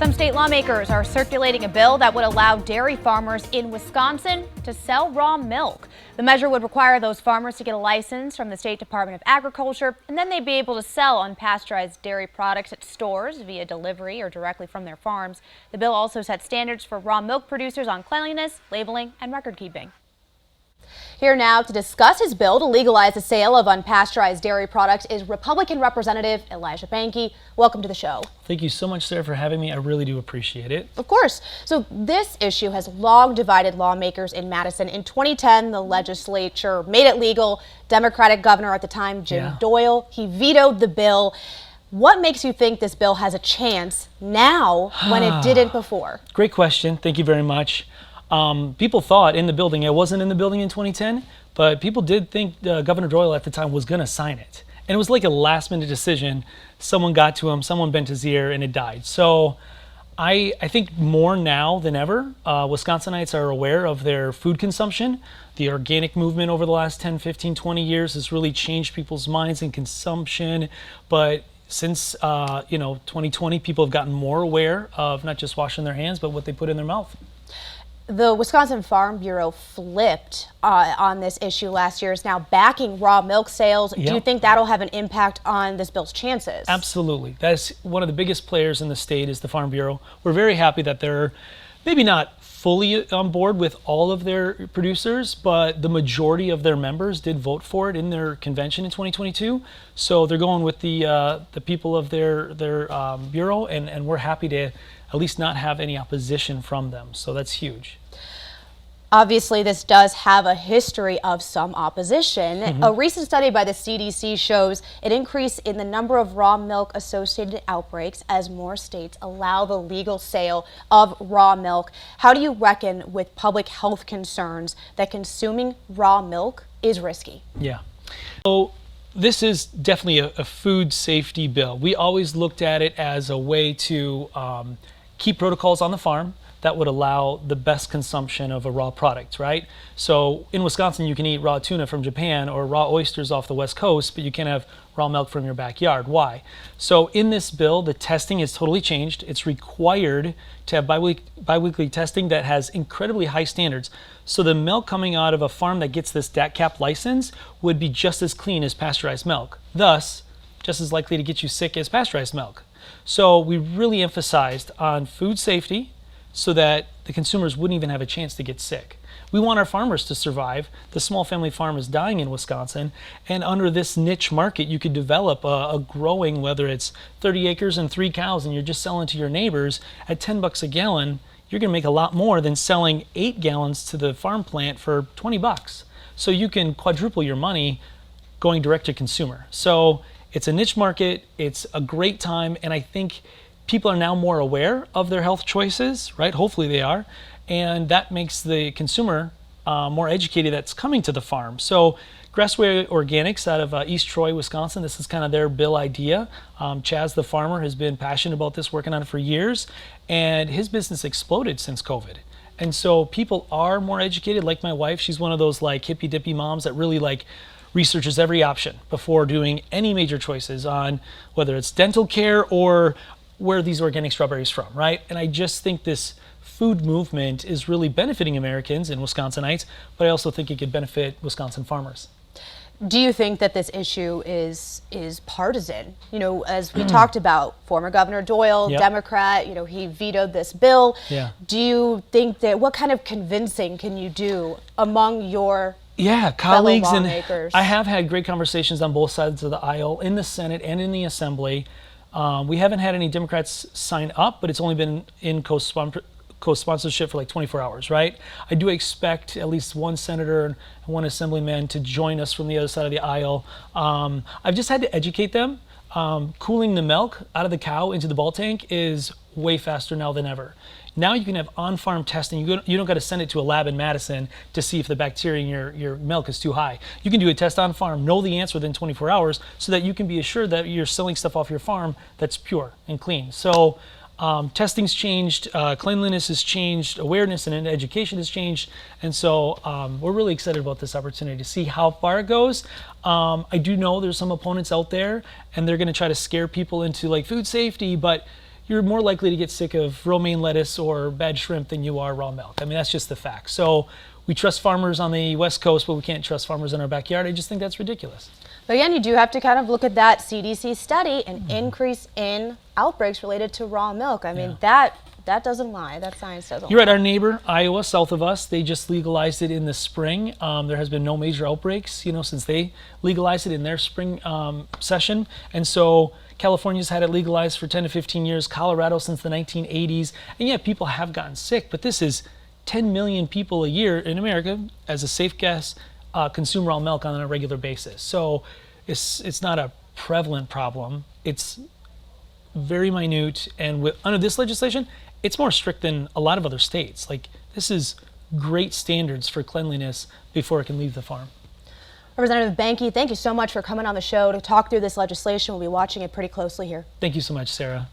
Some state lawmakers are circulating a bill that would allow dairy farmers in Wisconsin to sell raw milk. The measure would require those farmers to get a license from the State Department of Agriculture, and then they'd be able to sell unpasteurized dairy products at stores via delivery or directly from their farms. The bill also sets standards for raw milk producers on cleanliness, labeling, and record keeping. Here now to discuss his bill to legalize the sale of unpasteurized dairy products is Republican Representative Elijah Behnke. Welcome to the show. Thank you so much, Sarah, for having me. I really do appreciate it. Of course. So this issue has long divided lawmakers in Madison. In 2010, the legislature made it legal. Democratic governor at the time, Jim Doyle, he vetoed the bill. What makes you think this bill has a chance now when it didn't before? Great question. Thank you very much. People thought in the building, I wasn't in the building in 2010, but people did think Governor Doyle at the time was going to sign it. And it was like a last minute decision. Someone got to him, someone bent his ear, and it died. So I think more now than ever, Wisconsinites are aware of their food consumption. The organic movement over the last 10, 15, 20 years has really changed people's minds and consumption. But since 2020, people have gotten more aware of not just washing their hands, but what they put in their mouth. The Wisconsin Farm Bureau flipped on this issue last year, is now backing raw milk sales. Yep. Do you think that'll have an impact on this bill's chances? Absolutely. That's one of the biggest players in the state is the Farm Bureau. We're very happy that they're maybe not fully on board with all of their producers, but the majority of their members did vote for it in their convention in 2022. So they're going with the people of their bureau, and we're happy to at least not have any opposition from them. So that's huge. Obviously, this does have a history of some opposition. A recent study by the CDC shows an increase in the number of raw milk associated outbreaks as more states allow the legal sale of raw milk. How do you reckon with public health concerns that consuming raw milk is risky? Yeah. So this is definitely a food safety bill. We always looked at it as a way to keep protocols on the farm that would allow the best consumption of a raw product, right? So in Wisconsin, you can eat raw tuna from Japan or raw oysters off the West Coast, but you can't have raw milk from your backyard. Why? So in this bill, the testing is totally changed. It's required to have biweekly testing that has incredibly high standards. So the milk coming out of a farm that gets this DATCAP license would be just as clean as pasteurized milk, thus just as likely to get you sick as pasteurized milk. So we really emphasized on food safety so that the consumers wouldn't even have a chance to get sick. We want our farmers to survive. The small family farm is dying in Wisconsin, and under this niche market, you could develop a growing, whether it's 30 acres and 3 cows, and you're just selling to your neighbors at 10 bucks a gallon, you're gonna make a lot more than selling 8 gallons to the farm plant for 20 bucks. So you can quadruple your money going direct to consumer. So it's a niche market, it's a great time, and I think people are now more aware of their health choices, right? Hopefully they are. And that makes the consumer more educated that's coming to the farm. So Grassway Organics out of East Troy, Wisconsin, this is kind of their bill idea. Chaz, the farmer, has been passionate about this, working on it for years, and his business exploded since COVID. And so people are more educated, like my wife. She's one of those like hippy dippy moms that really like researches every option before doing any major choices on whether it's dental care or where are these organic strawberries from, right? And I just think this food movement is really benefiting Americans and Wisconsinites, but I also think it could benefit Wisconsin farmers. Do you think that this issue is partisan? You know, as we talked about, former Governor Doyle, Democrat, you know, he vetoed this bill. Do you think that, what kind of convincing can you do among your colleagues fellow and lawmakers? I have had great conversations on both sides of the aisle, in the Senate and in the Assembly. We haven't had any Democrats sign up, but it's only been in co-sponsorship for like 24 hours, right? I do expect at least one senator and one assemblyman to join us from the other side of the aisle. I've just had to educate them. Cooling the milk out of the cow into the bulk tank is way faster now than ever. Now you can have on-farm testing. You don't got to send it to a lab in Madison to see if the bacteria in your milk is too high. You can do a test on farm, know the answer within 24 hours, so that you can be assured that you're selling stuff off your farm that's pure and clean. So testing's changed, cleanliness has changed, awareness and education has changed, and so we're really excited about this opportunity to see how far it goes. I do know there's some opponents out there, and they're going to try to scare people into like food safety, but you're more likely to get sick of romaine lettuce or bad shrimp than you are raw milk. I mean, that's just the fact. So we trust farmers on the West Coast, but we can't trust farmers in our backyard. I just think that's ridiculous. But again, you do have to kind of look at that CDC study, an increase in outbreaks related to raw milk. I mean, that doesn't lie. That science doesn't lie. You're right. Our neighbor, Iowa, south of us, they just legalized it in the spring. There has been no major outbreaks, since they legalized it in their spring session. And so California's had it legalized for 10 to 15 years, Colorado since the 1980s. And yeah, people have gotten sick, but this is 10 million people a year in America, as a safe guess, consume raw milk on a regular basis. So it's not a prevalent problem. It's very minute, and under this legislation, it's more strict than a lot of other states. Like, this is great standards for cleanliness before it can leave the farm. Representative Behnke, thank you so much for coming on the show to talk through this legislation. We'll be watching it pretty closely here. Thank you so much, Sarah.